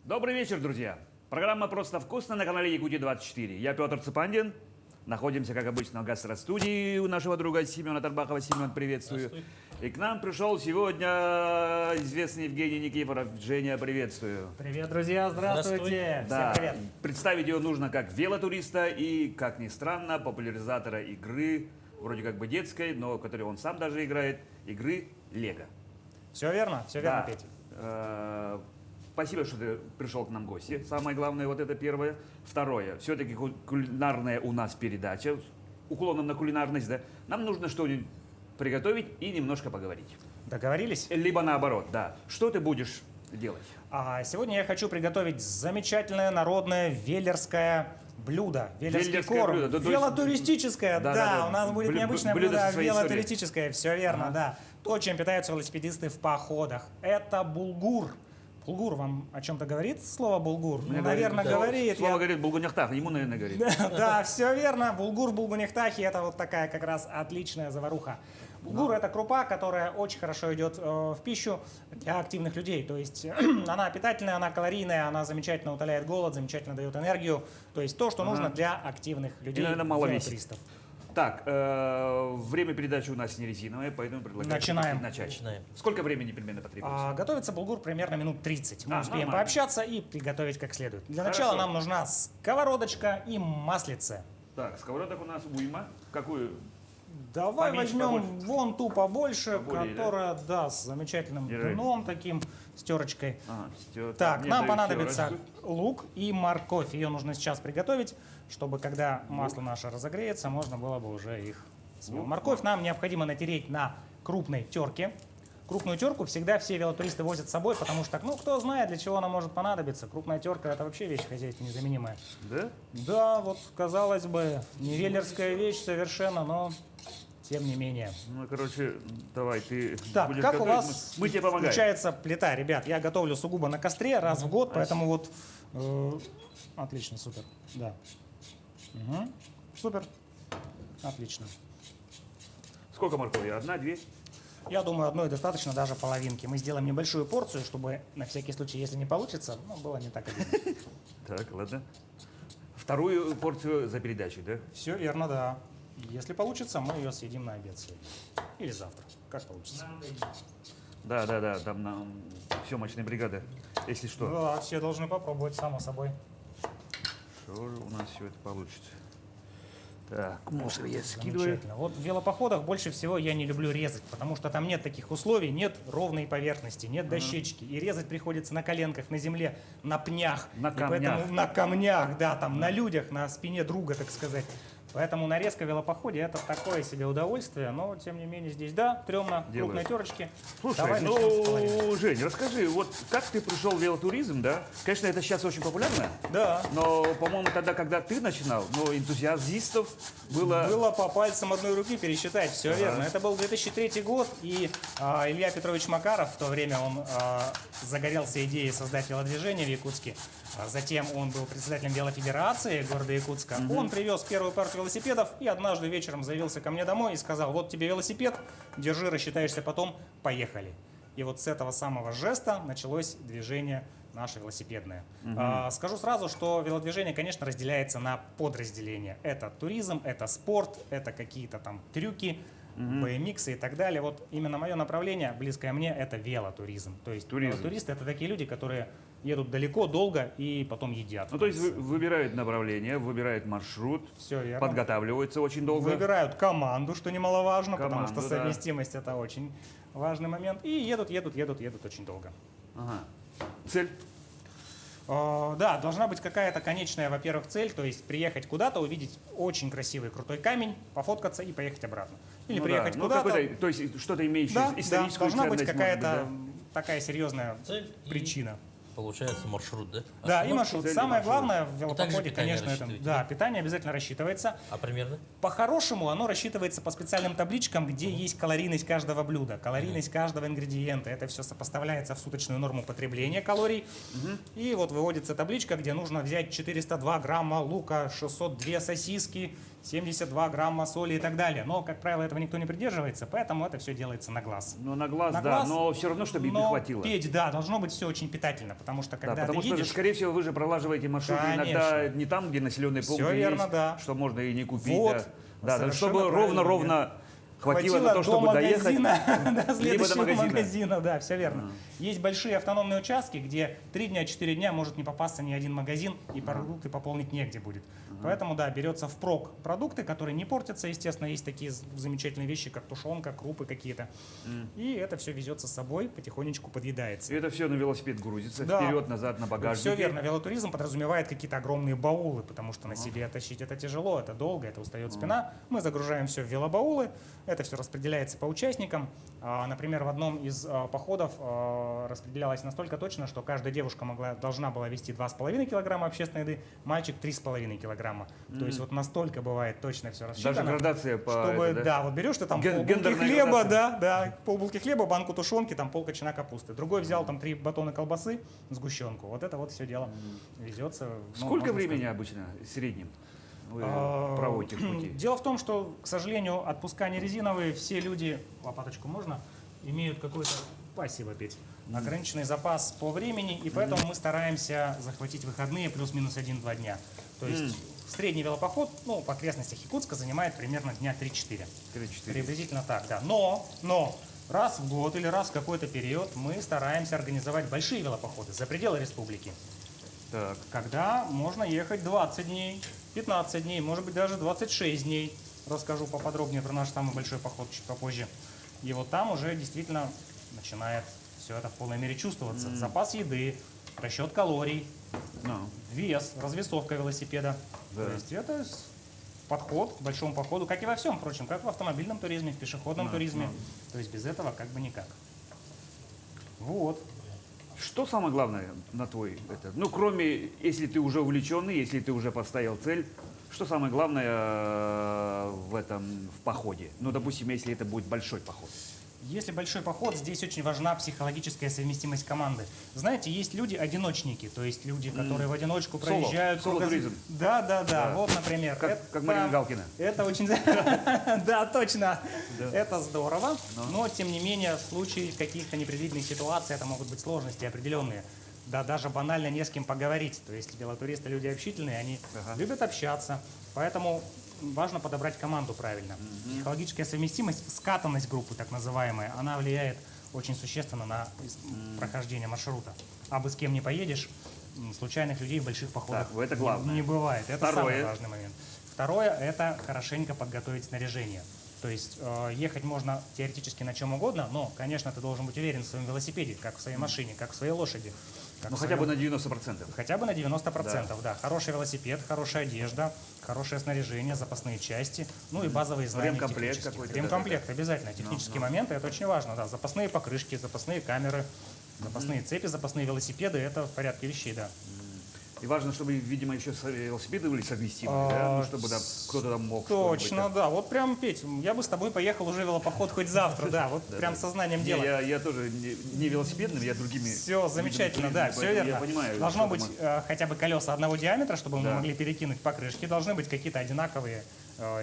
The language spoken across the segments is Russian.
Добрый вечер, друзья. Программа «Просто вкусно» на канале Якутия-24. Я Петр Цепандин. Находимся, как обычно, в гастростудии у нашего друга Семена Тарбакова. Семен, приветствую. И к нам пришел сегодня известный Евгений Никифоров. Женя, приветствую. Привет, друзья, здравствуйте. Да, Всем привет. представить его нужно как велотуриста и, как ни странно, популяризатора игры, вроде как бы детской, но которой он сам даже играет, игры Лего. Все верно, Да. Петя. Спасибо, что ты пришел к нам в гости. Самое главное, вот это первое. Второе, все-таки кулинарная у нас передача, уклоном на кулинарность, да. Нам нужно что-нибудь приготовить и немножко поговорить. Договорились? Либо наоборот, да. Что ты будешь делать? Сегодня я хочу приготовить замечательное народное веллерское блюдо. Веллерский Веллерское корм. блюдо, да, то есть- Велотуристическое, Да. У нас будет необычное Блюдо блюдо, со своей велотуристическое. Все верно, Ага. да. То, чем питаются велосипедисты в походах. Это булгур. Булгур вам о чем-то говорит слово булгур? Мне Наверное, говорит. Слово Я- говорит булгуняхтах, ему, наверное, говорит. Да, все верно. Булгур в булгунихтахе — это вот такая как раз отличная заваруха. Булгур — это крупа, которая очень хорошо идет в пищу для активных людей. То есть она питательная, она калорийная, она замечательно утоляет голод, замечательно дает энергию. То есть то, что нужно для активных людей, наверное, мало весит. велотуристов. Так, время передачи у нас не резиновое, поэтому предлагаю Начинаем. начать. Сколько времени примерно потребуется? Готовится булгур примерно минут 30. Мы успеем нормально. пообщаться и приготовить как следует. Для Хорошо. начала нам нужна сковородочка и маслице. Так, сковородок у нас уйма. Какую? Давай Поменьше, возьмем побольше? вон ту побольше, Поболее, которая, да, с замечательным Держи. дном таким, с терочкой. Так, мне нам дают понадобится терочку. лук и морковь. Ее нужно сейчас приготовить, чтобы когда масло наше разогреется, можно было бы уже их съесть. Лук, Морковь нам необходимо натереть на крупной терке. Крупную терку всегда все велотуристы возят с собой, потому что, ну, кто знает, для чего она может понадобиться. Крупная терка — это вообще вещь в хозяйстве незаменимая. Да? Да, вот, казалось бы, не веллерская вещь совершенно, но тем не менее. Ну, короче, давай, ты Так, будешь как у готовить, вас мы тебе помогаем. включается плита, ребят? Я готовлю сугубо на костре раз в год, поэтому вот... отлично, супер, да. Мгм. Супер, отлично. Сколько моркови? Одна, две? Я думаю, одной достаточно, даже половинки. Мы сделаем небольшую порцию, чтобы на всякий случай, если не получится, ну, было не так обидно. Так, ладно. Вторую порцию за передачу, да? Все верно, да. Если получится, мы ее съедим на обед сегодня. Или завтра, как получится. Да, там нам съемочная бригада, если что. Да, все должны попробовать, само собой. Что же у нас все это получится? Так, мусор я скидываю. Замечательно. Вот в велопоходах больше всего я не люблю резать, потому что там нет таких условий, нет ровной поверхности, нет дощечки. И резать приходится на коленках, на земле, на пнях. На И поэтому камнях. на камнях, да, там на людях, на спине друга, так сказать. Поэтому нарезка в велопоходе — это такое себе удовольствие, но тем не менее здесь, да, трёмно, Делаю. крупной терочки. Слушай, Давай начнем с половины. ну, Жень, расскажи, вот как ты пришел в велотуризм, да? Конечно, это сейчас очень популярно, Да. но, по-моему, тогда, когда ты начинал, ну, энтузиастов было... Было по пальцам одной руки пересчитать, все верно. Это был 2003 год, и Илья Петрович Макаров, в то время он загорелся идеей создать велодвижение в Якутске. Затем он был председателем велофедерации города Якутска. Он привез первую партию велосипедов и однажды вечером заявился ко мне домой и сказал: вот тебе велосипед, держи, рассчитаешься потом, поехали. И вот с этого самого жеста началось движение наше велосипедное. Скажу сразу, что велодвижение, конечно, разделяется на подразделения. Это туризм, это спорт, это какие-то там трюки, BMX и так далее. Вот именно мое направление, близкое мне, это велотуризм. То есть Туризм. велотуристы — это такие люди, которые едут далеко, долго и потом едят. Ну, то есть выбирают направление, выбирают маршрут, Все верно. подготавливаются очень долго. Выбирают команду, что немаловажно, потому Команду, что да. совместимость — это очень важный момент. И едут очень долго. Ага. Цель? Да, должна быть какая-то конечная, во-первых, цель, то есть приехать куда-то, увидеть очень красивый крутой камень, пофоткаться и поехать обратно. Или Ну приехать да, ну, куда-то. какой-то, то есть что-то имеющее Да, историческую должна быть ценность, какая-то может быть, такая серьезная Цель и- причина. получается маршрут, да? Да, и Остановки? маршрут. цели, Самое маршрут. главное в также велопоходе, питание конечно, это... рассчитываете, Да, да? питание обязательно рассчитывается. А примерно? По-хорошему оно рассчитывается по специальным табличкам, где есть калорийность каждого блюда, калорийность каждого ингредиента. Это все сопоставляется в суточную норму потребления калорий. И вот выводится табличка, где нужно взять 402 грамма лука, 602 сосиски, 72 грамма соли и так далее. Но, как правило, этого никто не придерживается, поэтому это все делается на глаз. Ну, на глаз, На да, глаз, но все равно, чтобы им не Но хватило. петь, да, должно быть все очень питательно, потому что Да, когда потому ты что, едешь... скорее всего, вы же пролаживаете маршрут иногда Конечно. не там, где населенные Всё пункты верно, есть, да. что можно и не купить. Вот, да, совершенно чтобы правильно, ровно хватило на то, до чтобы доехать. магазина, до либо до следующего магазина. магазина, да, все верно. Есть большие автономные участки, где 3 дня, 4 дня может не попасться ни один магазин, и продукты пополнить негде будет. Поэтому, да, берется впрок продукты, которые не портятся, естественно, есть такие замечательные вещи, как тушенка, крупы какие-то. И это все везется с собой, потихонечку подъедается. И это все на велосипед грузится, Да. вперед, назад, на багажнике. Все верно. Велотуризм подразумевает какие-то огромные баулы, потому что на себе тащить это тяжело, это долго, это устает спина. Мы загружаем все в велобаулы, это все распределяется по участникам. Например, в одном из походов распределялось настолько точно, что каждая девушка должна была вести 2,5 килограмма общественной еды, мальчик 3,5 килограмма. То есть вот настолько бывает точно все рассчитано. Даже градация по... Чтобы, это, да, вот берешь ты там полбулки Гендерная хлеба, градация. да, полбулки хлеба, банку тушенки, там полкочана капусты. Другой взял там 3 батона колбасы, сгущенку. Вот это вот все дело везется. ну, Сколько можно времени сказать. обычно в среднем вы А, проводите в пути? Дело в том, что, к сожалению, отпуска не резиновые, все люди, лопаточку можно, имеют какой-то, спасибо, Петь, ограниченный запас по времени, и поэтому мы стараемся захватить выходные плюс-минус 1-2 дня. То есть средний велопоход, ну, по окрестностях Якутска занимает примерно дня 3-4. 3-4. Приблизительно так, да. Но раз в год или раз в какой-то период мы стараемся организовать большие велопоходы за пределы республики, Так. когда можно ехать 20 дней, 15 дней, может быть даже 26 дней. Расскажу поподробнее про наш самый большой поход чуть попозже. И вот там уже действительно начинает все это в полной мере чувствоваться. Запас еды, расчет калорий, Ну, вес, развесовка велосипеда. Да. То есть это подход к большому походу, как и во всем, впрочем, как в автомобильном туризме, в пешеходном туризме. То есть без этого как бы никак. Вот. что самое главное на твой это? Ну, кроме, если ты уже увлеченный, если ты уже поставил цель, что самое главное в этом в походе? Ну, допустим, если это будет большой поход. Если большой поход, здесь очень важна психологическая совместимость команды. Знаете, есть люди-одиночники, то есть люди, которые в одиночку Соло. проезжают. Соло-туризм. Да. Вот, например. Как Марина Галкина. Это очень... Да, точно. Это здорово. Но, тем не менее, в случае каких-то непредвиденных ситуаций, это могут быть сложности определенные. Да, даже банально не с кем поговорить. То есть велотуристы люди общительные, они любят общаться. Поэтому важно подобрать команду правильно. Психологическая совместимость, скатанность группы, так называемая, она влияет очень существенно на прохождение маршрута. А бы с кем не поедешь, случайных людей в больших походах Так, это главное. не бывает. Это Второе. самый важный момент. Второе – это хорошенько подготовить снаряжение. То есть ехать можно теоретически на чем угодно, но, конечно, ты должен быть уверен в своем велосипеде, как в своей машине, как в своей лошади. как Ну, в хотя бы своем- на 90%. Хотя бы на 90%, да. Хороший велосипед, хорошая одежда, хорошее снаряжение, запасные части, ну и базовые знания Ремкомплект технические. какой-то, Ремкомплект обязательно. Технические моменты, это очень важно, да. Запасные покрышки, запасные камеры, запасные цепи, запасные велосипеды, это в порядке вещей, да. И важно, чтобы, видимо, еще велосипеды были совместимы, да? Ну, чтобы там кто-то там мог. что-нибудь Точно, там. да. Вот прям, Петь, я бы с тобой поехал уже велопоход хоть завтра, да. Вот прям сознанием Не, дела. я тоже не велосипедным, я другими. Все замечательно, да, видами все туризма, верно. поэтому я понимаю, Должно что быть там- хотя бы колеса одного диаметра, чтобы мы Да. могли перекинуть покрышки. Должны быть какие-то одинаковые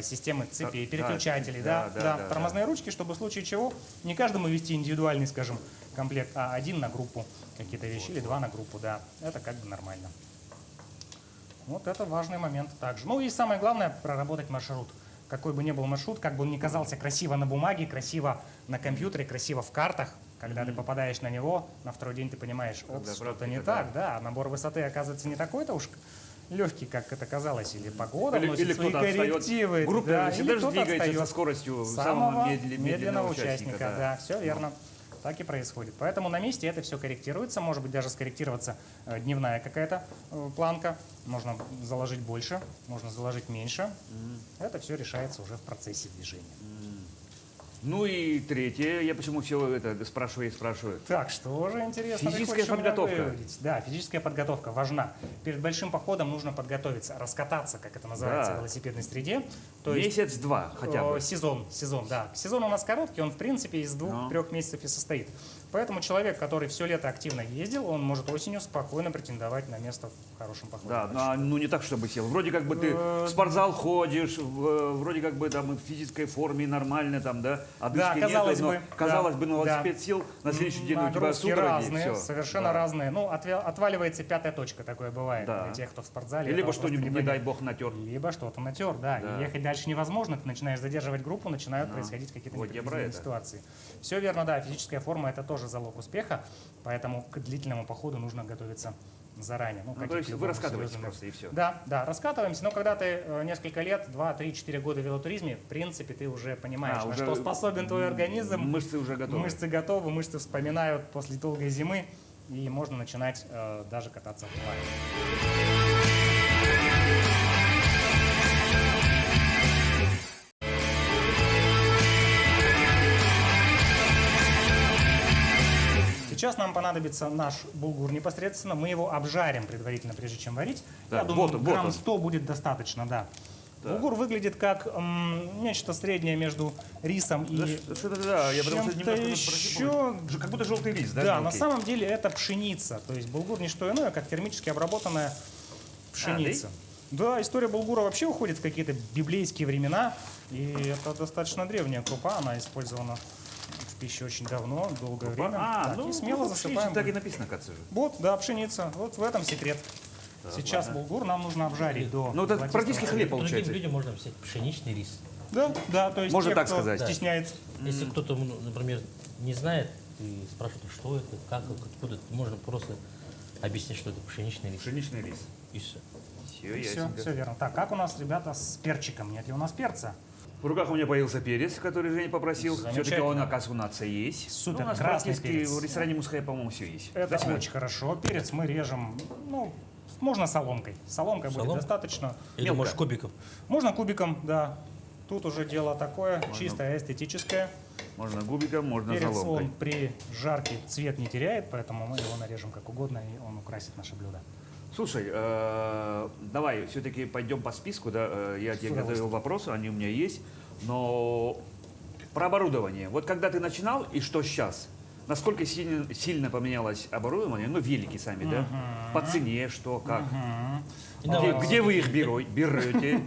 системы цепей, Да, переключателей, да, да, да, да, тормозные ручки, чтобы в случае чего не каждому вести индивидуальный, скажем, комплект, а один на группу какие-то вещи или два на группу, да. Это как бы нормально. Вот это важный момент также. Ну и самое главное – проработать маршрут. Какой бы ни был маршрут, как бы он ни казался красиво на бумаге, красиво на компьютере, красиво в картах, когда ты попадаешь на него, на второй день ты понимаешь, Когда что-то практика, не да. так, да, набор высоты оказывается не такой-то уж легкий, как это казалось, или погода Или вносит свои кто-то отстает. коррективы, Группа да, всегда или же кто-то двигается отстает. со скоростью Самого медленного медленного участника. участника, да, все верно. Так и происходит. Поэтому на месте это все корректируется, может быть даже скорректироваться дневная какая-то планка, можно заложить больше, можно заложить меньше. Это все решается уже в процессе движения. Ну и третье, я почему все это спрашиваю и спрашиваю. Так, что же интересно? Физическая подготовка. Да, физическая подготовка важна. Перед большим походом нужно подготовиться, раскататься, как это называется, Да. в велосипедной среде. То есть, Месяц-два хотя бы. сезон, да. Сезон у нас короткий, он в принципе из 2-3 месяцев и состоит. Поэтому человек, который все лето активно ездил, он может осенью спокойно претендовать на место в хорошем походе. Да, ну не так, чтобы сел. Вроде как бы ты в спортзал ходишь, вроде как бы там в физической форме нормально там, да, Да, казалось бы, казалось бы, на да. велосипед сел, на следующий день у тебя Нагрузки судороги, разные, всё. совершенно Да. разные. Ну, отваливается пятая точка, такое бывает Да. для тех, кто в спортзале. Либо этого просто что-нибудь, не поймет. дай бог, натер. Либо что-то натер, да. Да. И ехать дальше невозможно, ты начинаешь задерживать группу, начинают происходить какие-то Вот я про непредвиденные это. ситуации. Все верно, да, физическая форма это тоже залог успеха, поэтому к длительному походу нужно готовиться заранее. Ну, как то и есть к вы любому раскатываетесь серьезному- просто и все. Да, раскатываемся, но когда ты несколько лет, 2, 3, 4 года в велотуризме, в принципе, ты уже понимаешь, на уже что способен твой организм. Мышцы уже готовы. Мышцы готовы, мышцы вспоминают после долгой зимы, и можно начинать даже кататься в плаве. Сейчас нам понадобится наш булгур непосредственно. Мы его обжарим предварительно, прежде чем варить. Да, Я думаю, вот грамм он. 100 будет достаточно, да. Булгур выглядит как нечто среднее между рисом и Да, я потому что чем-то немножко еще. как будто желтый рис, да? Да, на мелкий? самом деле это пшеница. То есть булгур не что иное, как термически обработанная пшеница. Да, история булгура вообще уходит в какие-то библейские времена. И это достаточно древняя крупа, она использована в пище очень давно, долгое время. Так, и смело засыпаем. Так и написано, кажется же. Вот, да, пшеница. Вот в этом секрет. Сейчас булгур нам нужно обжарить до Ну, это золотистого практически цвета. хлеб Другим получается. людям можно взять пшеничный рис. Да, то есть Можно те, так кто сказать. стесняется. Если кто-то, например, не знает и спрашивает, что это, как, откуда, можно просто объяснить, что это пшеничный рис. Пшеничный рис. И все. Все, Все, ясненько. все верно. Так, как у нас, ребята, с перчиком? Нет ли у нас перца? В руках у меня появился перец, который Женя попросил. Замечательно. Все-таки он, оказывается, у нас есть. Супер, Ну, у нас красный практически перец. в ресторане Мусхая, по-моему, все есть. Это Да, Семен? очень хорошо. Перец мы режем, ну, можно соломкой. Соломкой будет Соломкой? достаточно. Или, Мелко. может, кубиком. Можно кубиком, да. Тут уже дело такое, чисто эстетическое. Можно губиком, можно Перец, заломкой. он при жарке цвет не теряет, поэтому мы его нарежем как угодно, и он украсит наше блюдо. Слушай, давай все-таки пойдем по списку. Да? Я тебе С готовил вопросы, они у меня есть. Но про оборудование. Вот когда ты начинал и что сейчас? Насколько сильно поменялось оборудование? Ну, велики сами, да? По цене, что, как? Где вы их берете?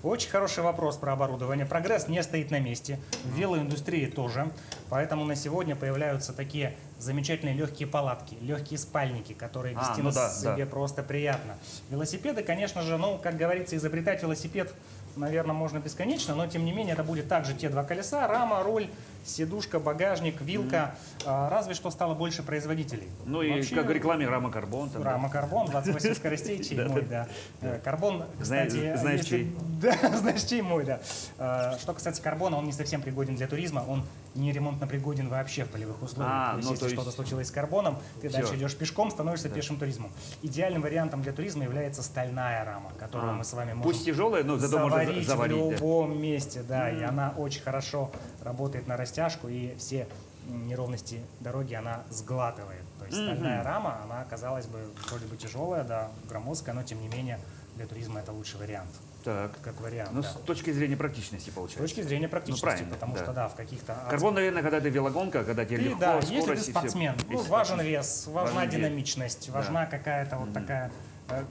Очень хороший вопрос про оборудование. Прогресс не стоит на месте. В велоиндустрии тоже. Поэтому на сегодня появляются такие замечательные легкие палатки, легкие спальники, которые вести ну на да, себе да. просто приятно. Велосипеды, конечно же, ну, как говорится, изобретать велосипед, наверное, можно бесконечно, но тем не менее это будет также те два колеса, рама, руль, сидушка, багажник, вилка. Разве что стало больше производителей. Ну и Вообще, как в рекламе Рама Карбон. там, да. Рама Карбон, 28 скоростей, чей мой, да. Карбон, кстати, Знаешь, если- чей? Да, знаешь, чей мой, да. Что касается карбона, он не совсем пригоден для туризма, он не ремонтно пригоден вообще в полевых условиях. То есть, ну, если то есть- что-то случилось с карбоном, ты Всё. дальше идешь пешком, становишься пешим туризмом. Идеальным вариантом для туризма является стальная рама, которую мы с вами можем Пусть тяжелая, но зато можно заварить в заварить. да. любом месте, да, и она очень хорошо работает на растяжку, и все неровности дороги она сглатывает. То есть стальная рама, она, казалось бы, вроде бы тяжелая, да, громоздкая, но тем не менее для туризма это лучший вариант, Так. как вариант. Ну, да. с точки зрения практичности С получается. точки зрения практичности, правильно, потому да. что, да, в каких-то... Карбон, наверное, когда ты велогонка, когда тебе Ты, легко, да, скорость если ты и всё. спортсмен, ну, Если важен спортсмен. вес, важна Важен вес. динамичность, важна какая-то вот такая,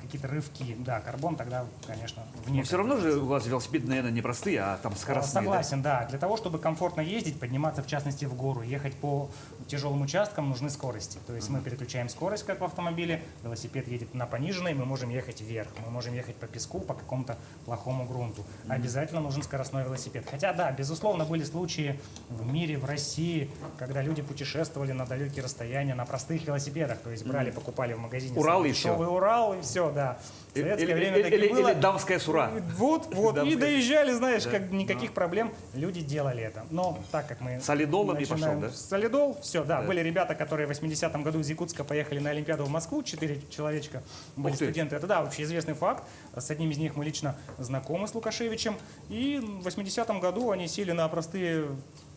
какие-то рывки. Да, карбон тогда, конечно, вне. Но все равно же у вас велосипеды, наверное, не простые, а там скоростные. да? Согласен, да. Для того, чтобы комфортно ездить, подниматься, в частности, в гору, ехать по тяжелым участкам, нужны скорости. То есть мы переключаем скорость, как в автомобиле, велосипед едет на пониженной, мы можем ехать вверх, мы можем ехать по песку, по какому-то плохому грунту. Обязательно нужен скоростной велосипед. Хотя, да, безусловно, были случаи в мире, в России, когда люди путешествовали на далекие расстояния на простых велосипедах. То есть брали, покупали в магазине Урал самый и всё. дешевый Урал, и все, да. В советское Или, время или- таки или- было. или дамская сура. Вот, и Дамская. доезжали, знаешь, как никаких проблем, люди делали это. Но так как мы... Солидолом и начинаем пошел, да? Солидол, все, да. Были ребята, которые в 80-м году из Якутска поехали на Олимпиаду в Москву, 4 человечка были Ух ты. студенты. Это, да, вообще известный факт. С одним из них мы лично знакомы с Лукашевичем. И в 80-м году они сели на простые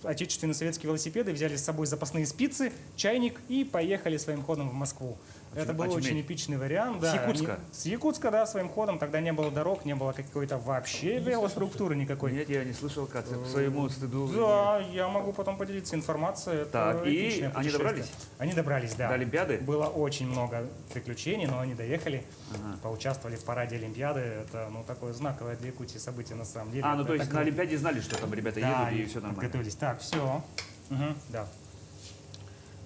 отечественные советские велосипеды, взяли с собой запасные спицы, чайник и поехали своим ходом в Москву. Это был очень эпичный вариант. С Якутска? С Якутска, да, своим ходом. Тогда не было дорог, не было какой-то вообще велоструктуры никакой. Нет, я не слышал, как к своему стыду. Да, я могу потом поделиться информацией. Это Так, и эпичное они путешествие. добрались? Они добрались, да. До Олимпиады? Было очень много приключений, но они доехали, поучаствовали в параде Олимпиады. Это, ну, такое знаковое для Якутии событие на самом деле. Ну Это то есть так- на Олимпиаде знали, что там ребята Да, едут, и все нормально. подготовились. Так, все. Да.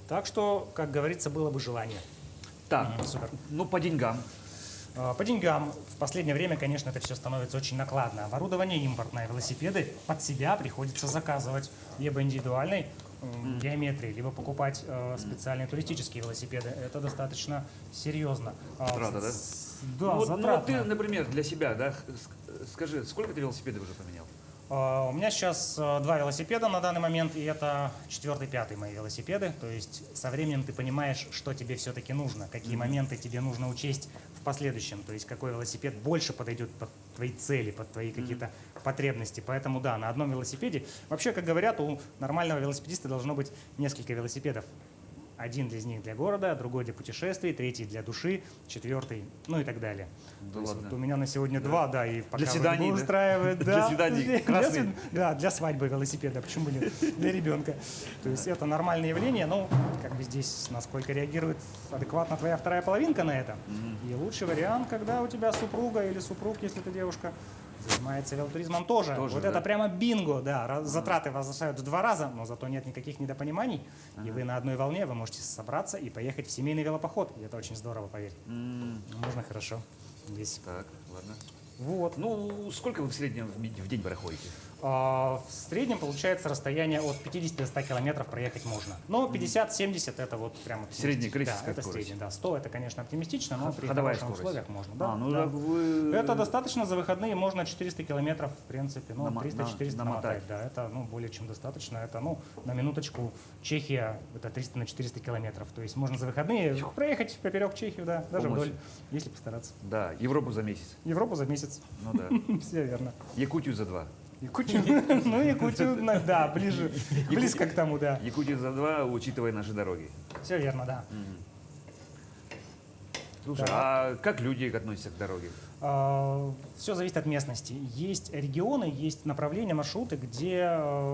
Так что, как говорится, было бы желание. Так, Супер. ну по деньгам. По деньгам в последнее время, конечно, это все становится очень накладно. Оборудование импортное, велосипеды под себя приходится заказывать либо индивидуальной геометрии, либо покупать специальные туристические велосипеды. Это достаточно серьезно. Затрата, да? Да, Ну, вот затратно. ты, например, для себя, да, скажи, сколько ты велосипедов уже поменял? У меня сейчас 2 велосипеда на данный момент, и это 4-й, 5-й мои велосипеды. То есть со временем ты понимаешь, что тебе все-таки нужно, какие моменты тебе нужно учесть в последующем. То есть какой велосипед больше подойдет под твои цели, под твои какие-то потребности. Поэтому да, на одном велосипеде. Вообще, как говорят, у нормального велосипедиста должно быть несколько велосипедов. Один из них для города, другой для путешествий, третий для души, 4-й, ну и так далее. Да То есть ладно. вот у меня на сегодня 2, да, и пока свиданий, да? устраивает, да. Для свиданий красный. Да, для свадьбы велосипеда, почему бы нет, для ребенка. То есть это нормальное явление, но как бы здесь насколько реагирует адекватно твоя вторая половинка на это. И лучший вариант, когда у тебя супруга или супруг, если ты девушка, занимается велотуризмом тоже. Вот да? это прямо бинго, да. Затраты возрастают в 2 раза, но зато нет никаких недопониманий. И вы на одной волне, вы можете собраться и поехать в семейный велопоход. И это очень здорово, поверь. Можно хорошо. Здесь. Так, ладно. Вот. Ну, сколько вы в среднем в день проходите? В среднем получается расстояние от 50 до 100 километров проехать можно. Но 50-70 это вот прямо Средняя оптимистично. критическая Да, это скорость. средний, да. 100 это, конечно, оптимистично, но при Ходовая хороших скорость. условиях можно. Да, Ну, да. так вы... Это достаточно за выходные, можно 400 километров, в принципе, ну, Намо- 300-400 намотать. намотать, да, это, ну, более чем достаточно, это, ну, на минуточку, Чехия, это 300 на 400 километров, то есть можно за выходные проехать поперек Чехию, да, даже Полностью. вдоль, если постараться. Да, Европу за месяц. Европу за месяц, Ну да. все верно. Якутию за 2. Якутию, ну, Якутию, да, близко к тому, да, Якутию за 2, учитывая наши дороги. все верно, да. Слушай, а как люди относятся к дороге? Все зависит от местности. Есть регионы, есть направления, маршруты, где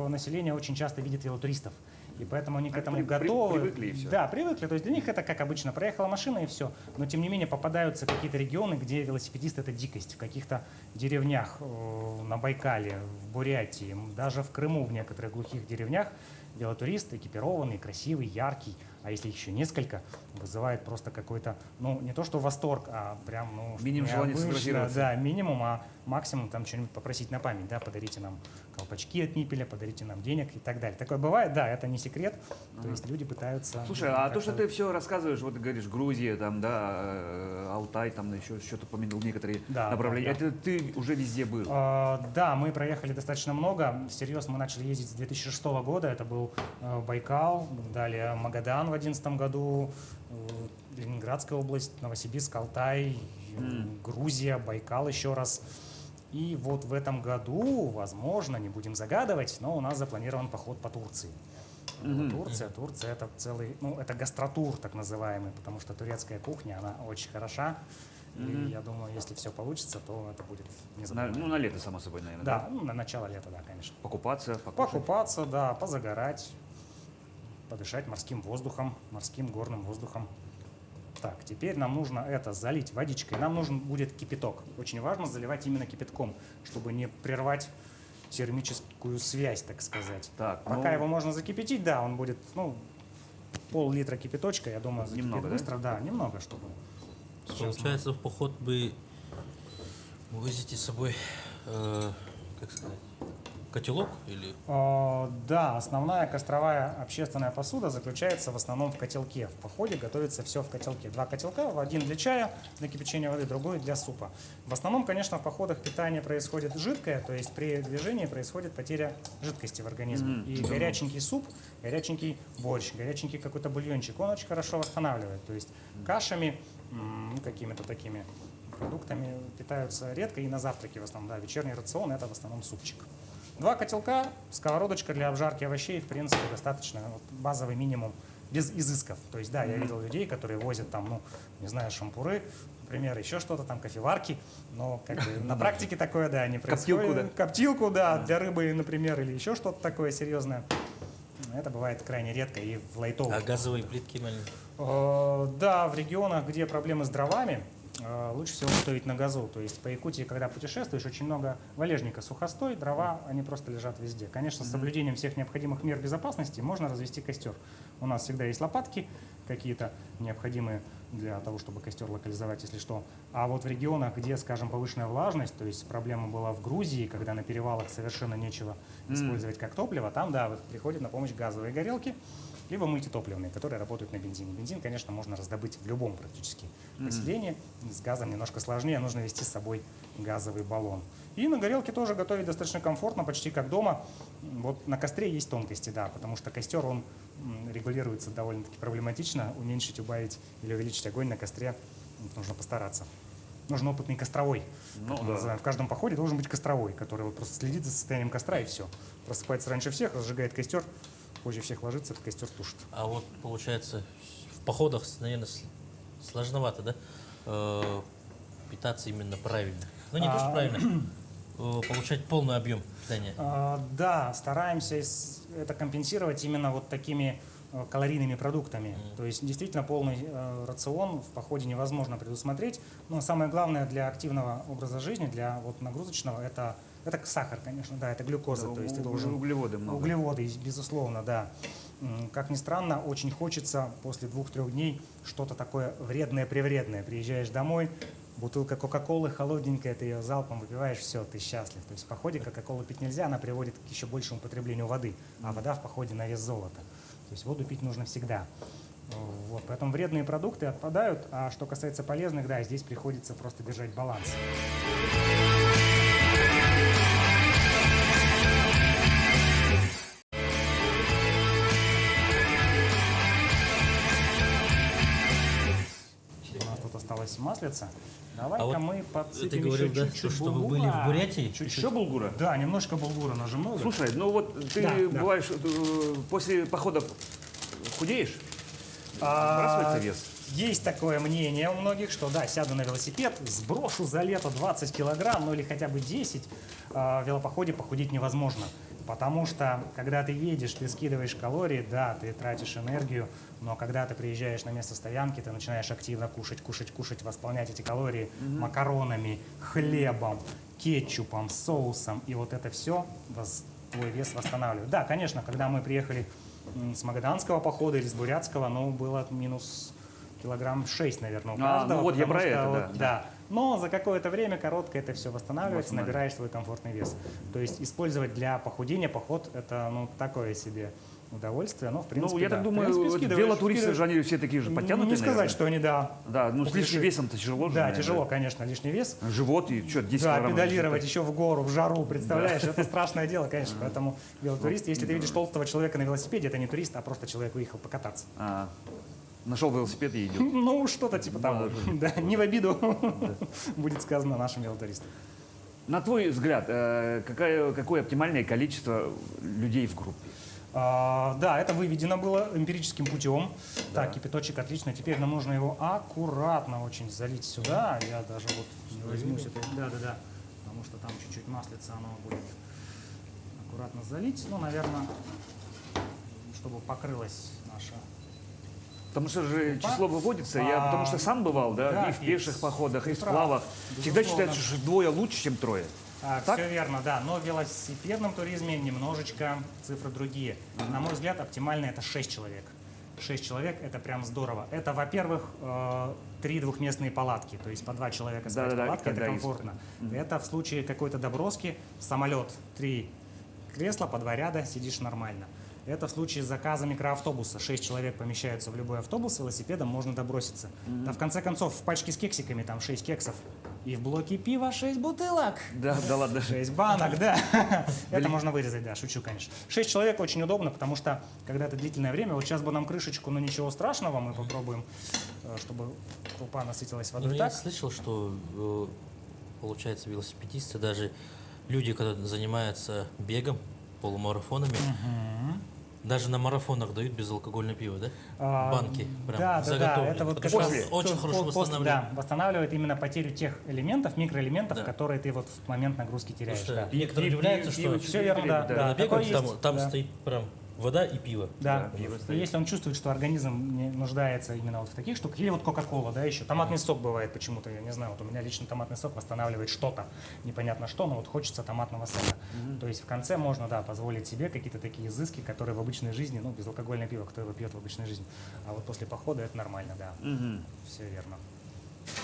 население очень часто видит велотуристов. И поэтому они к этому готовы. Привыкли и все. Да, привыкли. То есть для них это как обычно. Проехала машина и все. Но тем не менее попадаются какие-то регионы, где велосипедист это дикость. В каких-то деревнях на Байкале, в Бурятии, даже в Крыму, в некоторых глухих деревнях велотурист экипированный, красивый, яркий. А если еще несколько, вызывает просто какой-то, ну, не то что восторг, а прям, ну, Минимум желания необычно, сфотографироваться. да, минимум, а максимум там что-нибудь попросить на память, да, подарите нам колпачки от ниппеля, подарите нам денег и так далее. Такое бывает, да, это не секрет, то есть люди пытаются... Слушай, а то, как-то- что ты все рассказываешь, вот ты говоришь, Грузия, там, да, Алтай, там еще что-то упомянул некоторые Да, направления. да. Это ты уже везде был. Да, мы проехали достаточно много. Всерьез мы начали ездить с 2006 года. Это был Байкал, далее Магадан в 2011 году, Ленинградская область, Новосибирск, Алтай, Грузия, Байкал еще раз. И вот в этом году, возможно, не будем загадывать, но у нас запланирован поход по Турции. Турция это целый, ну это гастротур так называемый, потому что турецкая кухня, она очень хороша. И я думаю, если все получится, то это будет незабываемо. Ну, на лето, само собой, наверное, Да, ну, на начало лета, да, конечно. Покупаться, покушать. Покупаться, да, позагорать, подышать морским воздухом, морским горным воздухом. Так, теперь нам нужно это залить водичкой. Нам нужен будет кипяток. Очень важно заливать именно кипятком, чтобы не прервать термическую связь, так сказать. Так, Пока ну- его можно закипятить, да, он будет, ну, пол-литра кипяточка, я думаю, закипит Немного, да? быстро, да, немного, чтобы... Получается, в поход вы возите с собой, как сказать, котелок или... Да, основная костровая общественная посуда заключается в основном в котелке. В походе готовится все в котелке. 2 котелка, один для чая, для кипячения воды, другой для супа. В основном, конечно, в походах питание происходит жидкое, то есть при движении происходит потеря жидкости в организме. И горяченький суп, горяченький борщ, горяченький какой-то бульончик, он очень хорошо восстанавливает. То есть кашами, ну, какими-то такими продуктами питаются редко и на завтраке в основном. Да, вечерний рацион – это в основном супчик. 2 котелка, сковородочка для обжарки овощей, в принципе, достаточно. Вот базовый минимум, без изысков. То есть, да, я видел людей, которые возят там, ну, не знаю, шампуры, например, еще что-то там, кофеварки, но как бы на практике такое, да, не происходит. Коптилку, да? Коптилку, да, для рыбы, например, или еще что-то такое серьезное. Это бывает крайне редко и в лайтовых. А газовые плитки маленькие? Да, в регионах, где проблемы с дровами, лучше всего готовить на газу. То есть по Якутии, когда путешествуешь, очень много валежника, сухостой, дрова, они просто лежат везде. Конечно, с соблюдением всех необходимых мер безопасности можно развести костер. У нас всегда есть лопатки какие-то необходимые для того, чтобы костер локализовать, если что. А вот в регионах, где, скажем, повышенная влажность, то есть проблема была в Грузии, когда на перевалах совершенно нечего использовать как топливо, там, да, вот приходят на помощь газовые горелки, либо мультитопливные, которые работают на бензине. Бензин, конечно, можно раздобыть в любом практически поселении. С газом немножко сложнее, нужно вести с собой газовый баллон. И на горелке тоже готовить достаточно комфортно, почти как дома. Вот на костре есть тонкости, да, потому что костер, он регулируется довольно-таки проблематично. Уменьшить, убавить или увеличить огонь на костре нужно постараться. Нужен опытный костровой. Ну, как мы да. называем. В каждом походе должен быть костровой, который вот просто следит за состоянием костра и все. Просыпается раньше всех, разжигает костер, позже всех ложится, этот костер тушит. А вот получается, в походах, наверное, сложновато, да? Питаться именно правильно. Ну, не то, что правильно. Получать полный объем питания. Да, стараемся это компенсировать именно вот такими калорийными продуктами. То есть действительно полный рацион в походе невозможно предусмотреть. Но самое главное для активного образа жизни, для вот нагрузочного, это сахар, конечно, да, это глюкоза. Да, то есть ты должен... углеводы много. Углеводы, безусловно, да. Как ни странно, очень хочется после 2-3 дней что-то такое вредное-привредное. Приезжаешь домой, бутылка Кока-Колы холодненькая, ты ее залпом выпиваешь, все, ты счастлив. То есть в походе Кока-Колу пить нельзя, она приводит к еще большему потреблению воды. А вода в походе на вес золота. То есть воду пить нужно всегда. Вот, поэтому вредные продукты отпадают, а что касается полезных, да, здесь приходится просто держать баланс. У нас тут осталась маслица. Давай-ка А вот мы подсыпем ты говорил, еще да, чуть-чуть что вы были булгура. в Бурятии? Еще булгура? Да, немножко булгура, но же много. Слушай, ну вот ты Да, да. бываешь после походов худеешь? Сбрасывается вес? Есть такое мнение у многих, что да, сяду на велосипед, сброшу за лето 20 килограмм, ну или хотя бы 10, в велопоходе похудеть невозможно. Потому что, когда ты едешь, ты скидываешь калории, да, ты тратишь энергию, но когда ты приезжаешь на место стоянки, ты начинаешь активно кушать, восполнять эти калории макаронами, хлебом, кетчупом, соусом, и вот это все твой вес восстанавливает. Да, конечно, когда мы приехали с магаданского похода или с бурятского, ну, было минус килограмм 6, наверное, у каждого. ну вот я потому про что это, вот, да. Но за какое-то время короткое это все восстанавливается, Восстанавливается. набираешь свой комфортный вес. То есть использовать для похудения поход это ну такое себе удовольствие, но в принципе. Ну, я да. так В думаю, принципе, скидываешь, велотуристы же они все такие же подтянутые, Не сказать, наверное. что они да. Да, ну с лишним Лишний- весом-то тяжело же, Да, наверное. тяжело, конечно, лишний вес. Живот и что, 10 Да, килограмм. педалировать еще в гору, в жару, представляешь, это страшное дело, конечно. Поэтому велотурист, если ты видишь толстого человека на велосипеде, это не турист, а просто человек выехал покататься. Нашел велосипед и идет. Ну, что-то типа того. Да, не в обиду будет сказано нашим велотуристам. На твой взгляд, какое оптимальное количество людей в группе? Да, это выведено было эмпирическим путем. Так, кипяточек отлично. Теперь нам нужно его аккуратно очень залить сюда. Я даже вот возьмусь это. Да. Потому что там чуть-чуть маслица оно будет аккуратно залить. Ну, наверное, чтобы покрылась наша. Потому что же число выводится, я потому что сам бывал, да, и в пеших походах, и в сплавах. Всегда Безусловно. считается, что двое лучше, чем трое. Так? Все верно, да. Но в велосипедном туризме немножечко цифры другие. На мой взгляд, оптимально это 6 человек. 6 человек это прям здорово. Это, во-первых, 3 двухместные палатки, то есть по 2 человека спать в Да-да-да, палатке, это когда есть. комфортно. Это в случае какой-то доброски, самолет, 3 кресла по 2 ряда, сидишь нормально. Это в случае заказа микроавтобуса. 6 человек помещаются в любой автобус, с велосипедом можно доброситься. Да в конце концов, в пачке с кексиками там 6 кексов. И в блоке пива 6 бутылок. Да ладно. 6 банок, да. Это можно вырезать, да, шучу, конечно. 6 человек очень удобно, потому что, когда это длительное время, вот сейчас бы нам крышечку, но ничего страшного, мы попробуем, чтобы крупа насытилась Ну, водой я так. слышал, что, получается, велосипедисты даже люди, когда занимаются бегом, полумарафонами, даже на марафонах дают безалкогольное пиво, да? Банки, прям Да, заготовленные. это вот Потому как что раз очень хорошо восстанавливает. Да, восстанавливает именно потерю тех элементов, микроэлементов, Да. которые ты вот в момент нагрузки теряешь. Потому что Да. некоторые удивляются, что Все верно, да. когда такое бегают, есть, там да. стоит прям вода и пиво. Да, Да, пиво и стоит. если он чувствует, что организм не нуждается именно вот в таких штуках, или вот Кока-Кола, да, еще. Томатный сок бывает почему-то, я не знаю, вот у меня лично томатный сок восстанавливает что-то, непонятно что, но вот хочется томатного сока. То есть в конце можно, да, позволить себе какие-то такие изыски, которые в обычной жизни, ну, безалкогольное пиво, кто его пьет в обычной жизни, а вот после похода это нормально, да, все верно.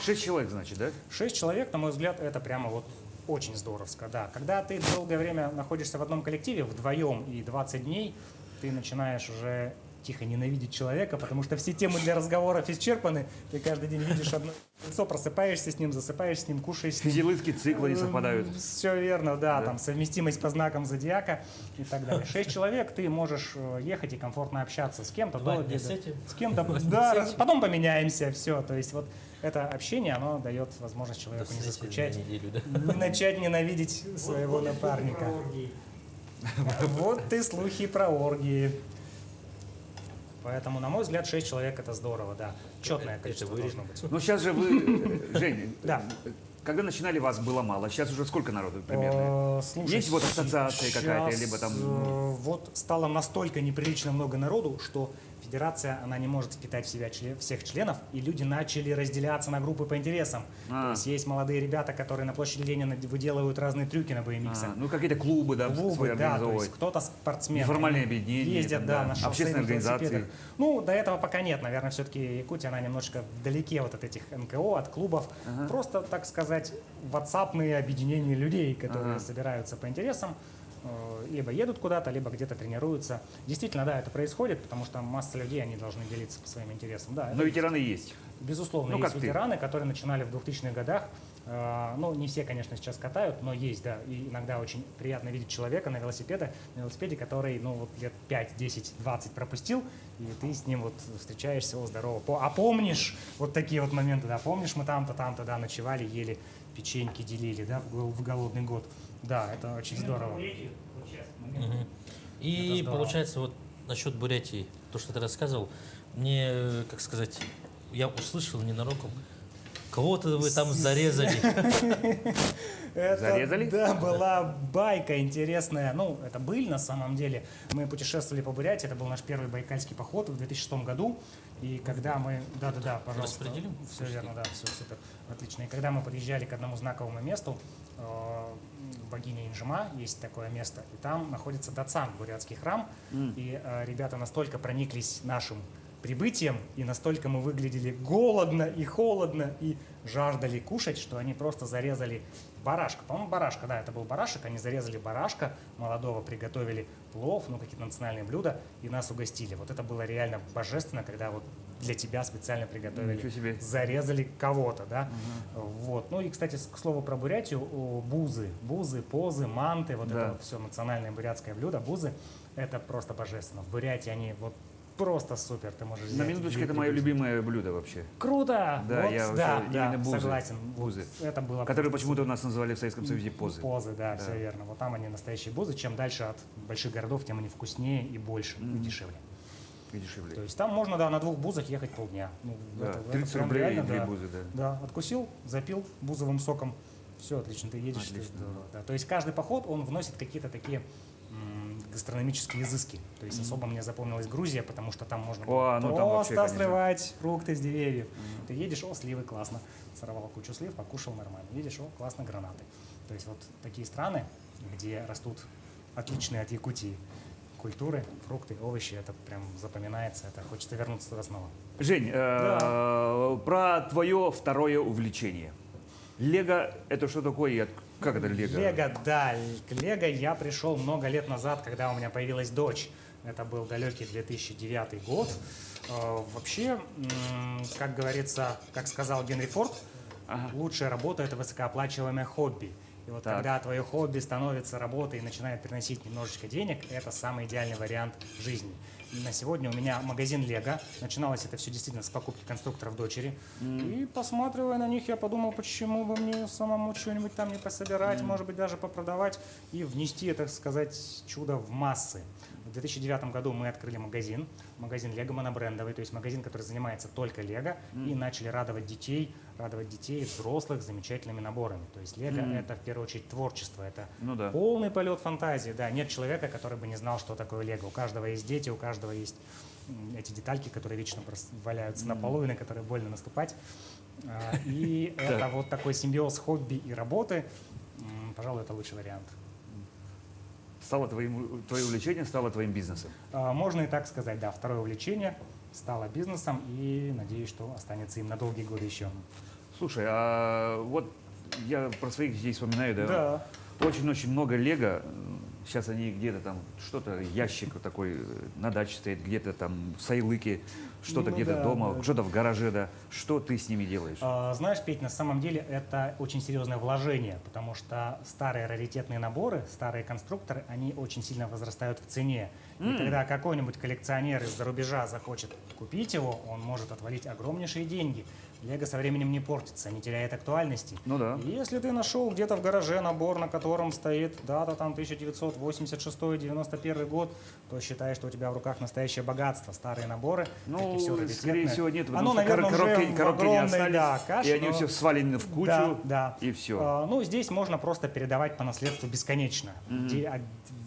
6 человек, значит, да? 6 человек, на мой взгляд, это прямо вот очень здоровско, да. Когда ты долгое время находишься в одном коллективе, вдвоем и 20 дней, ты начинаешь уже тихо ненавидеть человека, потому что все темы для разговоров исчерпаны, ты каждый день видишь одно лицо, просыпаешься с ним, засыпаешь с ним, кушаешь с ним. Физиологические циклы не совпадают. Все верно, да, там совместимость по знакам зодиака и так далее. 6 человек, ты можешь ехать и комфортно общаться с кем-то. Два до дня обеда. с этим, С кем-то, два дня да, с этим. потом поменяемся, все. То есть вот это общение, оно дает возможность До человеку не встречи заскучать, за неделю, да? не начать ненавидеть своего напарника. Вот ты слухи про оргии. Поэтому, на мой взгляд, 6 человек это здорово, да. Четное количество вырежем. должно быть. Но сейчас же вы, Жень, Да. когда начинали, вас было мало. Сейчас уже сколько народу примерно? Слушай, Есть вот ассоциация какая-то, сейчас, либо там, вот стало настолько неприлично много народу, что федерация, она не может впитать в себя всех членов, и люди начали разделяться на группы по интересам. То есть есть молодые ребята, которые на площади Ленина выделывают разные трюки на BMX. ну какие-то клубы, да, свои Клубы, да, то организовывать. есть кто-то спортсмен. Неформальные они объединения, ездят, там, да, да, на шоссейных общественные организации. велосипедах. Ну, до этого пока нет. Наверное, все-таки Якутия, она немножечко вдалеке вот от этих НКО, от клубов. Просто, так сказать, ватсапные объединения людей, которые собираются по интересам, либо едут куда-то, либо где-то тренируются. Действительно, да, это происходит, потому что масса людей, они должны делиться по своим интересам. Да, Но ветераны есть. безусловно, Ну, есть как ты. ветераны, которые начинали в 2000-х годах. Ну, не все, конечно, сейчас катают, но есть, да. И иногда очень приятно видеть человека на велосипеде, который, ну, вот лет 5, 10, 20 пропустил, и ты с ним вот встречаешься, о, здорово. А помнишь вот такие вот моменты, да, помнишь, мы там-то, да, ночевали, ели, печеньки делили, да, в голодный год. Да, это очень здорово. И здорово. получается, вот насчет Бурятии, то, что ты рассказывал, мне, как сказать, я услышал ненароком, кого-то вы там зарезали. Это, Зарезали? Да, была байка интересная. Ну, это быль на самом деле. Мы путешествовали по Бурятии, это был наш первый байкальский поход в 2006 году. И когда мы... Да, пожалуйста. Распределим? Все верно, да, все супер. Отлично. И когда мы подъезжали к одному знаковому месту, богиня Инжима, есть такое место, и там находится Дацан, бурятский храм. И ребята настолько прониклись нашим прибытием, и настолько мы выглядели голодно и холодно, и жаждали кушать, что они просто зарезали барашка. По-моему, барашка, да, это был барашек. Они зарезали барашка молодого, приготовили плов, ну, какие-то национальные блюда, и нас угостили. Вот это было реально божественно, когда вот для тебя специально приготовили. Ничего себе. Зарезали кого-то, да. Вот. Ну и, кстати, к слову про Бурятию, бузы, позы, манты, вот Да. это все национальное бурятское блюдо, бузы, это просто божественно. В Бурятии они вот просто супер, ты можешь На взять минуточку, две это мое прибузы. любимое блюдо вообще. Круто! Да, вот, я вообще да, именно бузы. согласен. Вот Бузы. это было Которые просто почему-то у нас называли в Советском Союзе позы. позы, да, все верно. Вот там они настоящие бузы. Чем дальше от больших городов, тем они вкуснее и больше, и дешевле. И дешевле. То есть там можно, да, на 2 бузах ехать полдня. Ну, Да, это 30 прям рублей и реально, 2 да. бузы, да. Да, откусил, запил бузовым соком. Все, отлично, ты едешь. Отлично. ты здорово, да. То есть каждый поход, он вносит какие-то такие гастрономические изыски. То есть особо мне запомнилась Грузия, потому что там можно было ну там вообще, просто конечно. срывать фрукты с деревьев. Ты едешь, о, сливы, классно. Сорвал кучу слив, покушал нормально. Видишь, о, классно, гранаты. То есть вот такие страны, где растут отличные от Якутии культуры, фрукты, овощи, это прям запоминается, это хочется вернуться туда снова. Жень, про твое второе увлечение. Лего — это что такое? Как это Лего? Лего, да, к Лего я пришел много лет назад, когда у меня появилась дочь. Это был далекий 2009 год. Вообще, как говорится, как сказал Генри Форд, лучшая работа — это высокооплачиваемое хобби. И вот Так. когда твое хобби становится работой и начинает приносить немножечко денег, это самый идеальный вариант жизни. И на сегодня у меня магазин Лего. Начиналось это все действительно с покупки конструкторов дочери. И посматривая на них, я подумал, почему бы мне самому что-нибудь там не пособирать, может быть, даже попродавать и внести, так сказать, чудо в массы. В 2009 году мы открыли магазин Лего монобрендовый, то есть магазин, который занимается только Лего, и начали радовать детей, взрослых замечательными наборами. То есть Лего это в первую очередь творчество, это полный полет фантазии. Да, нет человека, который бы не знал, что такое Лего. У каждого есть дети, у каждого есть эти детальки, которые вечно валяются на полу и на которые больно наступать. И это вот такой симбиоз хобби и работы, пожалуй, это лучший вариант. Твое увлечение стало твоим бизнесом? Можно и так сказать, да. Второе увлечение стало бизнесом и надеюсь, что останется им на долгие годы еще. Слушай, а вот я про своих детей вспоминаю, да? Да. Очень-очень много Лего. Сейчас они где-то там, что-то, ящик такой на даче стоит, где-то там в Сайлыке, что-то где-то дома, что-то в гараже, да. Что ты с ними делаешь? Знаешь, Петь, на самом деле это очень серьезное вложение, потому что старые раритетные наборы, старые конструкторы, они очень сильно возрастают в цене. И когда какой-нибудь коллекционер из-за рубежа захочет купить его, он может отвалить огромнейшие деньги. Лего со временем не портится, не теряет актуальности. Ну да. И если ты нашел где-то в гараже набор, на котором стоит дата там 1986-91 год, то считай, что у тебя в руках настоящее богатство. Старые наборы, как и все раритетное. Скорее всего, нет, потому Оно, что наверное, коробки не огромной, остались, да, каше, и они все свалены в кучу, и все. Ну, здесь можно просто передавать по наследству бесконечно.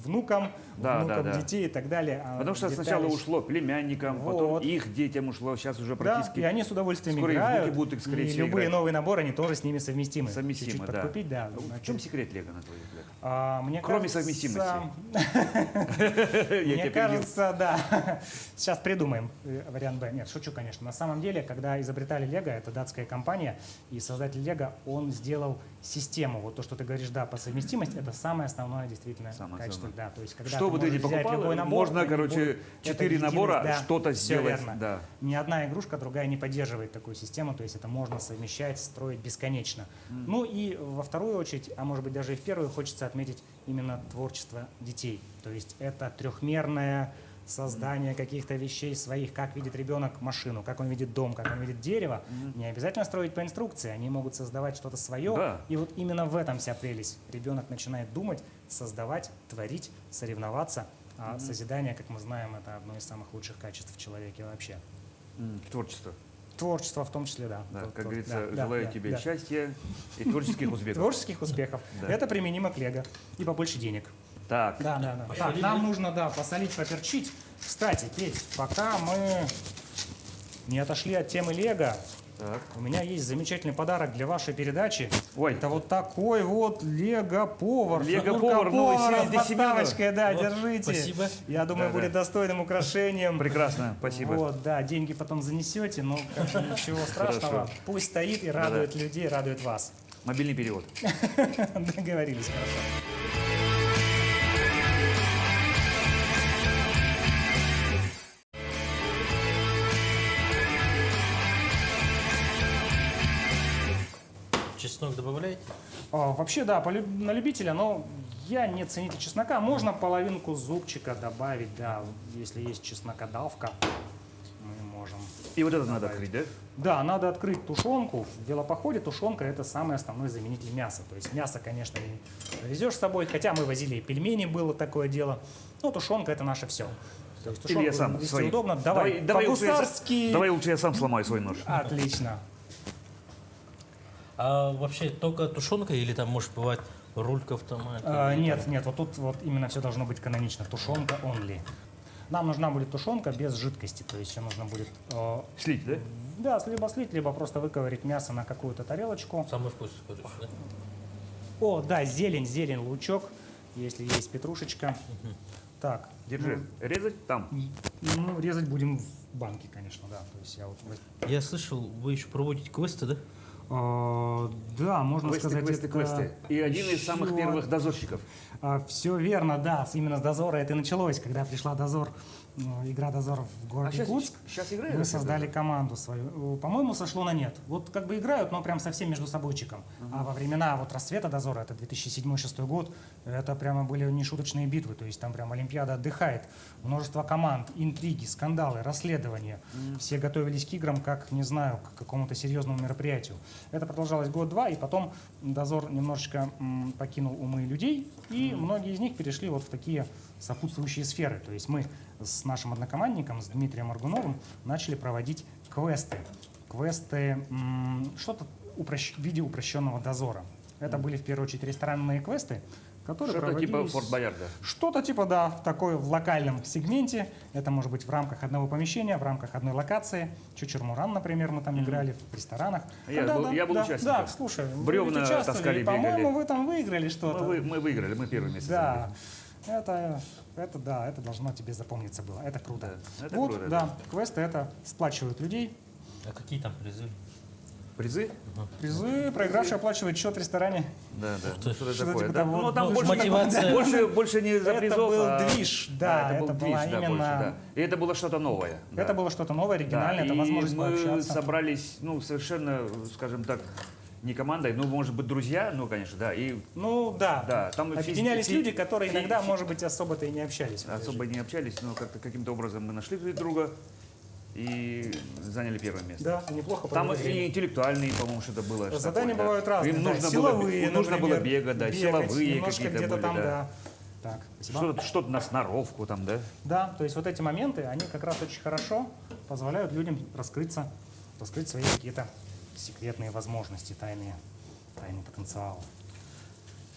Внукам детей и так далее. Потому что сначала ушло племянникам, потом их детям ушло, сейчас уже практически... Да, и они с удовольствием скоро играют. их внуки будут, скорее и всего, любые играть. новые наборы, они тоже с ними совместимы. Совместимы, Чуть-чуть да. подкупить, да. В чем секрет Лего, на твой взгляд? Мне Кроме кажется, совместимости. Мне кажется, да. Сейчас придумаем вариант Б. Нет, шучу, конечно. На самом деле, когда изобретали Лего, это датская компания, и создатель Лего, он сделал систему. Вот то, что ты говоришь, да, по совместимости, это самое основное действительно качество. Да, то есть, когда что бы ты ни покупал, можно, короче, 4 набора что-то сделать. Верно. Да. Ни одна игрушка другая не поддерживает такую систему, то есть это можно совмещать, строить бесконечно. Ну и во вторую очередь, а может быть даже и в первую, хочется отметить именно творчество детей. То есть это трехмерное создание каких-то вещей своих, как видит ребенок машину, как он видит дом, как он видит дерево. Не обязательно строить по инструкции, они могут создавать что-то свое. Да. И вот именно в этом вся прелесть. Ребенок начинает думать, создавать, творить, соревноваться. А созидание, как мы знаем, это одно из самых лучших качеств в человеке вообще. Творчество. Творчество в том числе, да. Как говорится, желаю тебе счастья и творческих успехов. Творческих успехов. Это применимо к Лего. И побольше денег. Так. Так, нам нужно, посолить, поперчить. Кстати, Петь, пока мы не отошли от темы Лего, у меня есть замечательный подарок для вашей передачи. Ой. Это вот такой вот Лего-повар. Лего-повар, новый с подставочкой, да, Вот, держите. спасибо. Я думаю, будет достойным украшением. Прекрасно, спасибо. Вот, да, деньги потом занесете, но ничего страшного. Хорошо. Пусть стоит и радует людей, радует вас. Мобильный перевод. Договорились, хорошо. Чеснок добавляете? Вообще, да, на любителя, но я не ценитель чеснока. Можно половинку зубчика добавить, да, если есть чеснокодавка, мы можем. И вот это надо открыть, да? Да, надо открыть тушенку. В велопоходе тушенка – это самый основной заменитель мяса. То есть мясо, конечно, не везешь с собой, хотя мы возили и пельмени, было такое дело. Но тушенка – это наше все. То есть Или я сам вести своим. удобно. Давай по-гусарски. Давай лучше я сам сломаю свой нож. Отлично. А вообще только тушенка или там может бывать рулька в томате? Нет, вот тут вот именно все должно быть канонично. Тушенка only. Нам нужна будет тушенка без жидкости, то есть ее нужно будет... Слить, да? Да, либо слить, либо просто выковырить мясо на какую-то тарелочку. Самый вкусный, короче, да? О, да, зелень, лучок, если есть петрушечка. Так. Держи. Резать там. Ну, резать будем в банке, конечно, да. То есть я вот... Я слышал, вы еще проводите квесты, да? Да, можно сказать, квесты. И один из самых первых дозорщиков. Все верно, да. Именно с дозора это и началось, когда пришла дозор игра дозоров в городе Якутск. Сейчас играют? Мы создали команду свою. По-моему, сошло на нет. Вот как бы играют, но прям совсем между собойчиком. А во времена вот расцвета дозора, это 2007-2006 год, это прямо были нешуточные битвы. То есть там прям Олимпиада отдыхает. Множество команд, интриги, скандалы, расследования. Все готовились к играм как, не знаю, к какому-то серьезному мероприятию. Это продолжалось год-два, и потом дозор немножечко покинул умы людей, и многие из них перешли вот в такие сопутствующие сферы. То есть мы с нашим однокомандником, с Дмитрием Аргуновым, начали проводить квесты. Квесты что-то в виде упрощенного дозора. Это были в первую очередь ресторанные квесты, которые Что-то проводились... типа Форт Боярда. Что-то типа, да, в локальном сегменте. Это может быть в рамках одного помещения, в рамках одной локации. Чучурмуран, например, мы там играли в ресторанах. Я был участником. Да, слушай, Бревна вы участвовали, таскали, и, по-моему, бегали. вы там выиграли что-то. Мы выиграли, мы первые месяцы. Да, это должно тебе запомниться было. Это круто. Да, это вот, круто, да, квесты это сплачивают людей. А какие там призы? Призы? Призы, проигравший оплачивает счет в ресторане. Да, да. Ух ты. Что-то Что-то такое. типа Да? того. Ну, там Ну, больше, мотивация. больше не за Это призов, был а... движ, да, это это был была движ, да, именно- больше, да. И это было что-то новое. Да. Это было что-то новое, Да, оригинальное, это и возможность мы пообщаться. собрались, ну, совершенно, скажем так, не командой, ну, может быть, друзья, ну, конечно, да, и Ну да, Да, там объединялись люди, которые иногда, фи- может быть, особо-то и не общались. в этой особо жизни. не общались, но как-то каким-то образом мы нашли друг друга и заняли первое место. Да, неплохо Там провели время. и интеллектуальные, по-моему, что-то было. что Задания такое, да. бывают разные. Им да, нужно силовые, было, нужно было например, бегать, да, бегать, силовые немножко какие-то где-то были, там, да. да. Так, спасибо. Что-то на сноровку там, да? Да, то есть вот эти моменты, они как раз очень хорошо позволяют людям раскрыть свои какие-то секретные возможности, тайный потенциал.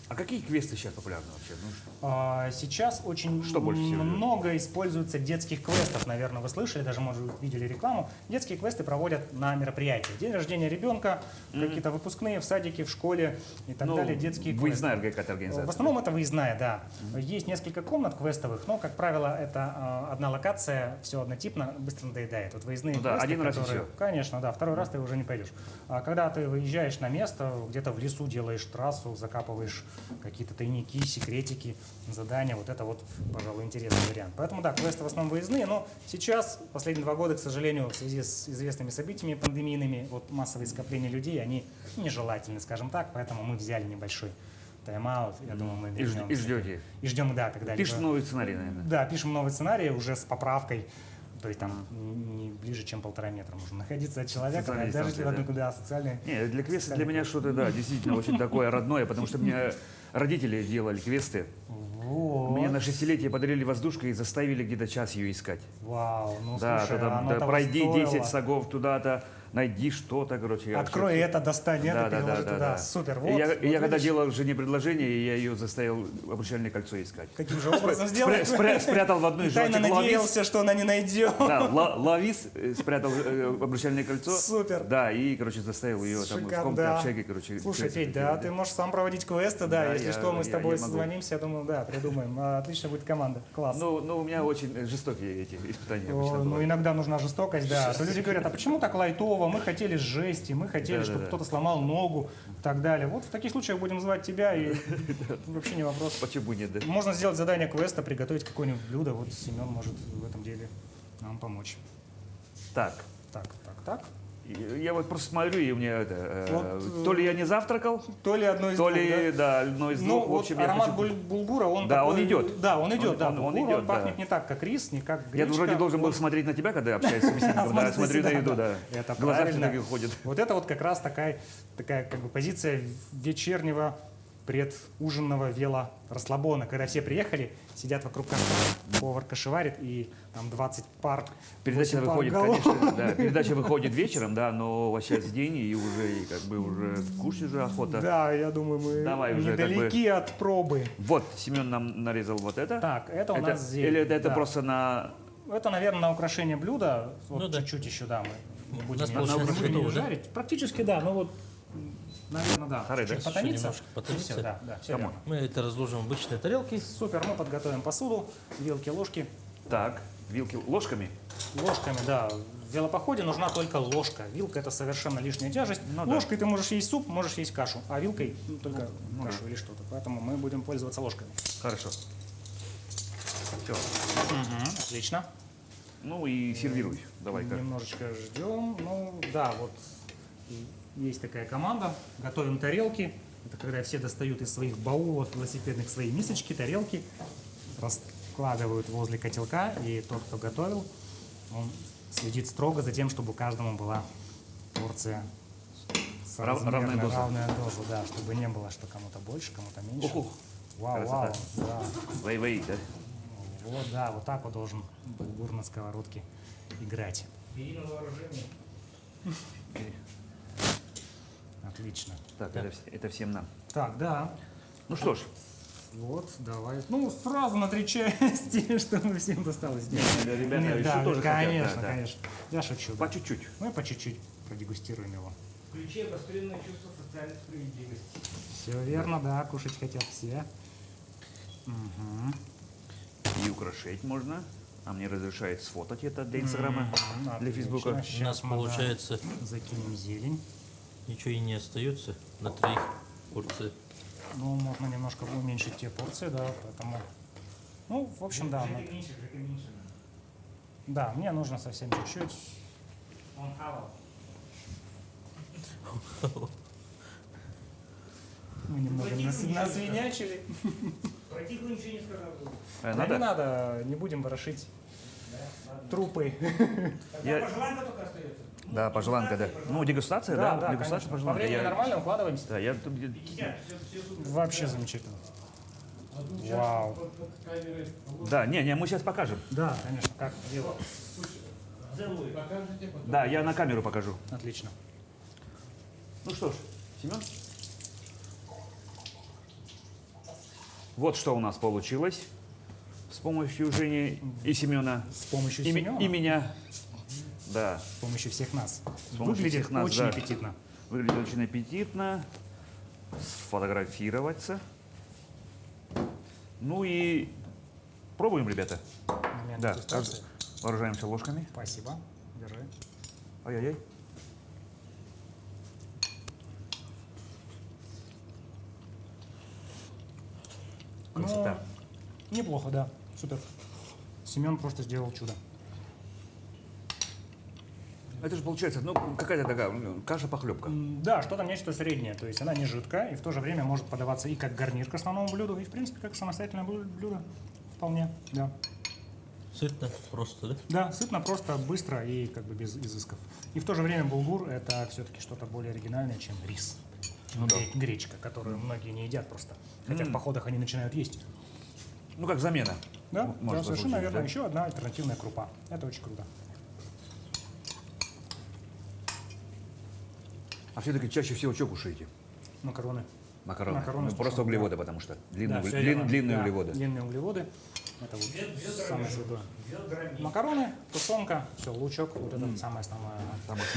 А какие квесты сейчас популярны вообще? Ну, Сейчас очень Что больше всего много используется детских квестов, наверное, вы слышали, даже, может быть, видели рекламу. Детские квесты проводят на мероприятиях. День рождения ребенка, какие-то выпускные в садике, в школе и так ну, далее, детские квесты. выездная какая-то организация. В основном это выездная, да. Есть несколько комнат квестовых, но, как правило, это одна локация, все однотипно, быстро надоедает. Вот выездные Ну да, квесты, один раз и которые- всё. Конечно, да, второй раз ты уже не пойдешь. А когда ты выезжаешь на место, где-то в лесу делаешь трассу, закапываешь какие-то тайники, секретики, задания, вот это вот, пожалуй, интересный вариант. Поэтому, да, квесты в основном выездные, но сейчас, последние 2 года, к сожалению, в связи с известными событиями пандемийными, вот массовые скопления людей, они нежелательны, скажем так, поэтому мы взяли небольшой тайм-аут. Я думаю, мы И вернемся. ждете. И ждем, да, когда Пишет новый сценарий, наверное. Да, пишем новый сценарий уже с поправкой. То есть там не ближе, чем 1,5 метра можно находиться от человека, Социальные даже если в станции, одной куда социальные. Не, для квеста для меня что-то, да, действительно очень такое родное, потому что мне родители делали квесты. Вот. Мне на 6-летие подарили воздушку и заставили где-то час ее искать. Вау, ну Да, слушай, там, оно да, того пройди стоило. 10 шагов туда-то, найди что-то, короче. я Открой вообще- это, достань это, переложи туда. Супер, И вот. я, вот и я когда видишь, делал жене предложение, я ее заставил обручальное кольцо искать. каким же образом сделать? Спрятал в одну из Тайно жвачек лавис. надеялся, что она не найдет. Да, лавис, спрятал обручальное кольцо. Супер. Да, и, короче, заставил ее там в Шикарно, комнате да. общаги, короче. Слушай, квесты Федь, да, делать, ты можешь сам проводить квесты, да, Да, если я- что, мы с я- тобой я могу. созвонимся, я думаю, да, придумаем. Отлично будет команда, класс. Ну, у меня очень жестокие эти испытания обычно Ну, бывают. иногда нужна жестокость, да. То люди говорят, а почему так лайтово? Мы хотели жести, мы хотели, Да, чтобы да. кто-то сломал ногу и так далее. Вот в таких случаях будем звать тебя, и вообще не вопрос. Почему нет, да? Можно сделать задание квеста, приготовить какое-нибудь блюдо. Вот Семен может в этом деле нам помочь. Так, Так. я вот просто смотрю, и у меня это... Вот, то ли я не завтракал, То ли одно из то двух, ли, да? да, одно из Ну, двух. В вот общем, я аромат хочу... булгура, он Да, такой- он идет. Да, он идет, да. Он Булгур, идет, он пахнет да. не так, как рис, не как Я гречка. вроде должен был Он- смотреть на тебя, когда общаюсь с собеседником, да, Смотрите смотрю на сюда, еду, да. Это Глаза правильно. все-таки ходят. Вот это вот как раз такая как бы позиция вечернего предужинного велорасслабона, когда все приехали, сидят вокруг костра, повар кошеварит, и там 20 пар, Передача 8 пар выходит, голов. конечно, да, передача выходит вечером, да, но вот сейчас день, и уже, и как бы, уже кушать уже охота. Да, я думаю, мы Давай уже, как бы. недалеки от пробы. Вот, Семен нам нарезал вот это. Так, это у Это- нас зелень. Или это да. просто на... Это, наверное, на украшение блюда. Вот Ну да. чуть-чуть еще, да, мы будем, нас её- получается мы будем её готово, да? жарить. Практически, да, ну вот, наверное, да. Харе, да? Чуть потонится. немножко потонится. И всё, да, все Камон. Мы это разложим в обычные тарелки. Супер, мы подготовим посуду, вилки, ложки. Так, вилки ложками. Ложками, да. В велопоходе нужна только ложка. Вилка — это совершенно лишняя тяжесть. Ну да. Ложкой ты можешь есть суп, можешь есть кашу, а вилкой только кашу или что-то. Поэтому мы будем пользоваться ложками. Хорошо. Все. Отлично. Ну и сервируй. Давай-ка. Немножечко ждем. Ну да, вот есть такая команда. Готовим тарелки. Это когда все достают из своих баулов велосипедных свои мисочки, тарелки, раскладывают возле котелка. И тот, кто готовил, он следит строго за тем, чтобы каждому была порция Равная доза. равная доза, да, чтобы не было, что кому-то больше, кому-то меньше. Ух, Вау, красота. да. Вей-вей, да? Вот, да, вот так вот должен булгур на сковородке играть. Бери на вооружение. Отлично. Так, это всем нам. Так, да. Ну что ж, Вот, давай. Ну, сразу на 3 части, чтобы всем досталось. ребята Нет, еще да, тоже хотят, конечно, да. конечно. Я шучу. Да. По чуть-чуть. Мы по чуть-чуть продегустируем его. Включи обостренное чувство социальной справедливости. Все верно, да, кушать хотят все. Угу. И украшать можно. А мне разрешает сфотать это для Инстаграма, для Фейсбука. У нас получается Закинем зелень. ничего и не остается на 3 порции. Ну, можно немножко уменьшить те порции, да, поэтому... Ну, в общем, да. Жека меньше, Жека меньше. Да, мне нужно совсем чуть-чуть. Он хавал. Мы немного насвинячили. Про Тиху ничего не сказал. Да Надо? не надо, не будем ворошить трупы. Я- Пожеланка только остается. Да, пожеланка, да. Ну, дегустация, да? Дегустация, конечно. По пожеланка. времени нормально укладываемся? Да, я тут где- 50, все супер. Вообще замечательно. Вау. Да, не, мы сейчас покажем. Да, конечно, как дело. Целую. Да, я на камеру покажу. Отлично. Ну что ж, Семен. Вот что у нас получилось с помощью Жени и Семена. С помощью И, Семена, и меня. Да, с помощью всех нас. помощью Выглядит всех нас, очень да. аппетитно. выглядит очень аппетитно. Сфотографироваться. Ну и пробуем, ребята. Момент Да, дегустации. вооружаемся ложками. Спасибо. Держи. Ай-яй-яй. Красота. Ну, неплохо, да. Супер. Семен просто сделал чудо. Это же получается, ну, какая-то такая каша-похлебка. Да, что-то нечто среднее. То есть она не жидкая и в то же время может подаваться и как гарнир к основному блюду, и в принципе как самостоятельное блюдо. Вполне, да. Сытно, просто, да? Да, сытно, просто, быстро и как бы без изысков. И в то же время булгур это все-таки что-то более оригинальное, чем рис. Гречка, которую многие не едят просто. Хотя в походах они начинают есть. Ну, как замена. Да, Может да, совершенно послужить, верно. да. Еще одна альтернативная крупа. Это очень круто. А все-таки чаще всего что кушаете? Макароны. Макароны. Макароны Ну, с просто тушенкой, углеводы, да. потому что длинные, Да, всё верно. длинные Да, углеводы. Длинные углеводы. Это вот самое святое. Макароны, тушенка, все, лучок, вот это вот самое основное.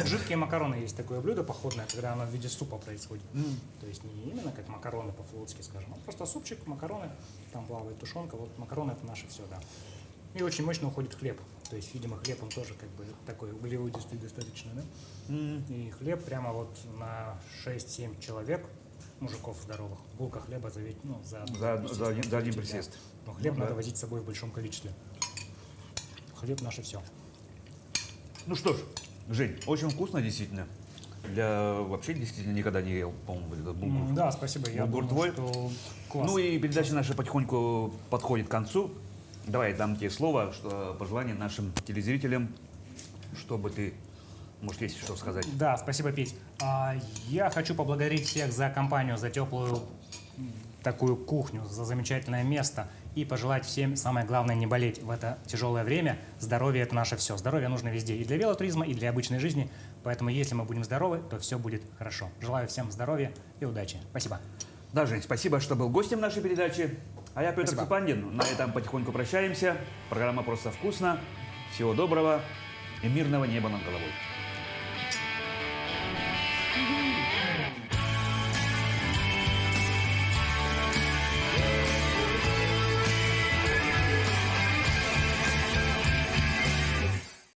Жидкие макароны есть такое блюдо походное, когда оно в виде супа происходит. То есть не именно как макароны по-флотски, скажем, а просто супчик, макароны, там плавает тушенка, вот макароны это наше все, да. И очень мощно уходит хлеб. То есть, видимо, хлеб он тоже как бы такой углеводистый достаточно, да? И хлеб прямо вот на 6-7 человек, мужиков здоровых, булка хлеба за, За один присест. Но хлеб Ну надо да. возить с собой в большом количестве. Хлеб наше все. Ну что ж, Жень, очень вкусно действительно. Вообще действительно никогда не ел, по-моему, этот булгур. Да, спасибо. Я Булгур думаю, твой? что класс. Ну и передача наша потихоньку подходит к концу. Давай дам тебе слово, что пожелание нашим телезрителям, чтобы ты, может, есть что сказать. Да, спасибо, Петь. Я хочу поблагодарить всех за компанию, за теплую такую кухню, за замечательное место и пожелать всем, самое главное, не болеть в это тяжелое время. Здоровье – это наше все. Здоровье нужно везде, и для велотуризма, и для обычной жизни. Поэтому, если мы будем здоровы, то все будет хорошо. Желаю всем здоровья и удачи. Спасибо. Да, Жень, спасибо, что был гостем нашей передачи. А я Петр Спасибо. Цупандин. На этом потихоньку прощаемся. Программа «Просто вкусно». Всего доброго и мирного неба над головой.